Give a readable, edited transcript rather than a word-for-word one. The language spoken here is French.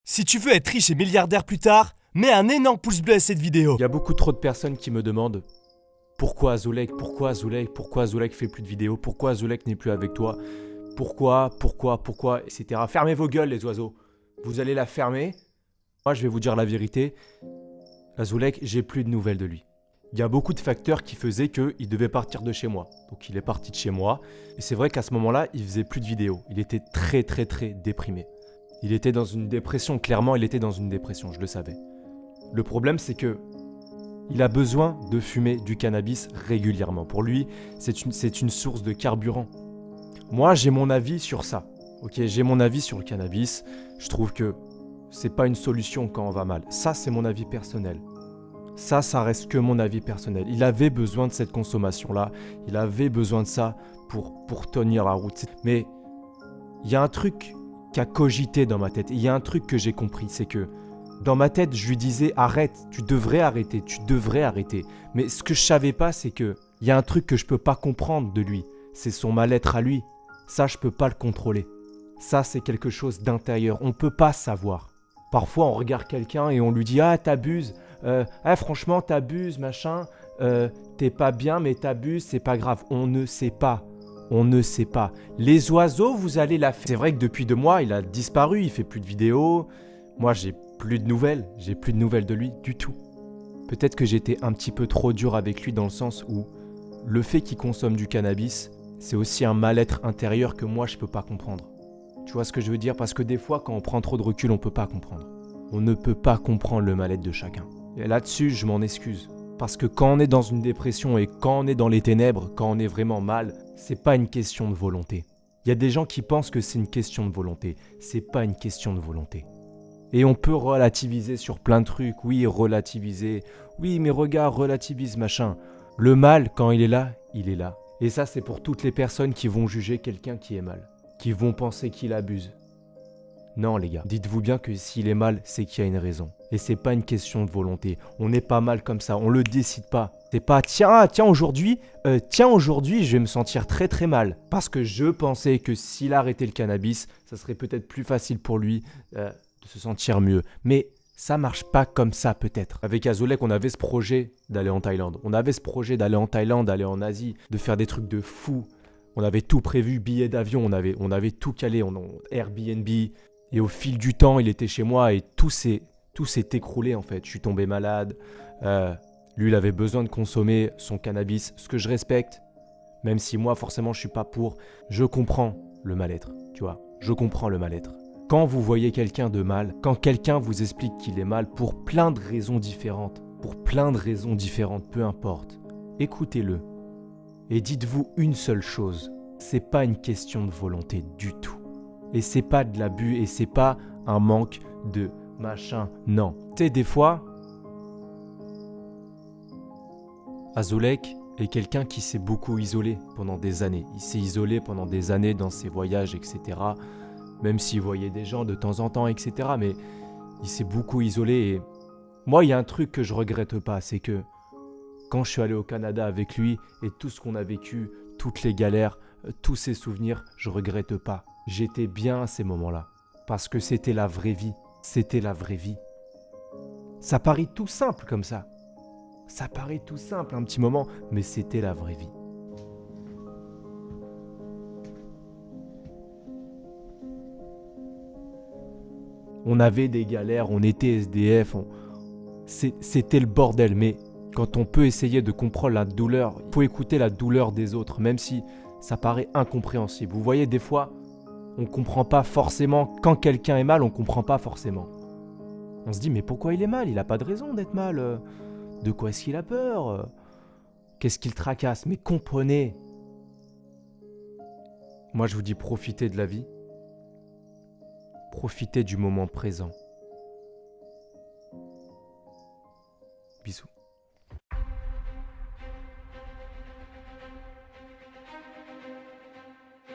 Si tu veux être riche et milliardaire plus tard, mets un énorme pouce bleu à cette vidéo. Il y a beaucoup trop de personnes qui me demandent pourquoi Azulek fait plus de vidéos, pourquoi Azulek n'est plus avec toi, pourquoi, etc. Fermez vos gueules les oiseaux. Vous allez la fermer. Moi je vais vous dire la vérité. Azulek, j'ai plus de nouvelles de lui. Il y a beaucoup de facteurs qui faisaient qu'il devait partir de chez moi. Donc il est parti de chez moi. Et c'est vrai qu'à ce moment-là, il faisait plus de vidéos. Il était très déprimé. Il était dans une dépression, clairement il était dans une dépression, je le savais. Le problème c'est que il a besoin de fumer du cannabis régulièrement. Pour lui, c'est une source de carburant. Moi j'ai mon avis sur ça. Ok, j'ai mon avis sur le cannabis. Je trouve que c'est pas une solution quand on va mal. Ça c'est mon avis personnel. Ça reste que mon avis personnel. Il avait besoin de cette consommation-là. Il avait besoin de ça pour tenir la route. Mais il y a un truc qui a cogité dans ma tête. Il y a un truc que j'ai compris, c'est que dans ma tête, je lui disais arrête, tu devrais arrêter. Mais ce que je savais pas, c'est que il y a un truc que je peux pas comprendre de lui. C'est son mal-être à lui. Ça, je peux pas le contrôler. Ça, c'est quelque chose d'intérieur. On peut pas savoir. Parfois, on regarde quelqu'un et on lui dit ah t'abuses. Franchement, t'abuses, machin. T'es pas bien, mais t'abuses, c'est pas grave. On ne sait pas. On ne sait pas. Les oiseaux, vous allez la faire. C'est vrai que depuis 2 mois, il a disparu, il fait plus de vidéos. Moi, j'ai plus de nouvelles. J'ai plus de nouvelles de lui du tout. Peut-être que j'étais un petit peu trop dur avec lui dans le sens où le fait qu'il consomme du cannabis, c'est aussi un mal-être intérieur que moi, je peux pas comprendre. Tu vois ce que je veux dire? Parce que des fois, quand on prend trop de recul, on peut pas comprendre. On ne peut pas comprendre le mal-être de chacun. Et là-dessus, je m'en excuse. Parce que quand on est dans une dépression et quand on est dans les ténèbres, quand on est vraiment mal, c'est pas une question de volonté. Il y a des gens qui pensent que c'est une question de volonté. C'est pas une question de volonté. Et on peut relativiser sur plein de trucs. Oui, relativiser. Oui, mais regarde, relativise, machin. Le mal, quand il est là, il est là. Et ça, c'est pour toutes les personnes qui vont juger quelqu'un qui est mal. Qui vont penser qu'il abuse. Non les gars, dites-vous bien que s'il est mal, c'est qu'il y a une raison. Et c'est pas une question de volonté. On n'est pas mal comme ça, on le décide pas. C'est pas tiens aujourd'hui, je vais me sentir très mal. Parce que je pensais que s'il arrêtait le cannabis, ça serait peut-être plus facile pour lui de se sentir mieux. Mais ça marche pas comme ça peut-être. Avec Azulek, on avait ce projet d'aller en Thaïlande. On avait ce projet d'aller en Thaïlande, d'aller en Asie, de faire des trucs de fou. On avait tout prévu, billets d'avion, on avait tout calé, Airbnb. Et au fil du temps, il était chez moi et tout s'est écroulé en fait. Je suis tombé malade. Lui, il avait besoin de consommer son cannabis, ce que je respecte. Même si moi, forcément, je suis pas pour. Je comprends le mal-être, tu vois. Je comprends le mal-être. Quand vous voyez quelqu'un de mal, quand quelqu'un vous explique qu'il est mal pour plein de raisons différentes, peu importe, écoutez-le. Et dites-vous une seule chose, c'est pas une question de volonté du tout. Et c'est pas de l'abus et c'est pas un manque de machin, non. Tu sais, des fois, Azulek est quelqu'un qui s'est beaucoup isolé pendant des années. Il s'est isolé pendant des années dans ses voyages, etc. Même s'il voyait des gens de temps en temps, etc. Mais il s'est beaucoup isolé et moi, il y a un truc que je regrette pas, c'est que quand je suis allé au Canada avec lui et tout ce qu'on a vécu, toutes les galères, tous ces souvenirs, je regrette pas. J'étais bien à ces moments-là, parce que c'était la vraie vie. C'était la vraie vie. Ça paraît tout simple comme ça. Ça paraît tout simple un petit moment, mais c'était la vraie vie. On avait des galères, on était SDF, c'était le bordel, mais quand on peut essayer de comprendre la douleur, il faut écouter la douleur des autres, même si ça paraît incompréhensible. Vous voyez, des fois, on ne comprend pas forcément. Quand quelqu'un est mal, on ne comprend pas forcément. On se dit, mais pourquoi il est mal? Il n'a pas de raison d'être mal. De quoi est-ce qu'il a peur? Qu'est-ce qu'il tracasse? Mais comprenez. Moi, je vous dis, profitez de la vie. Profitez du moment présent. Bisous.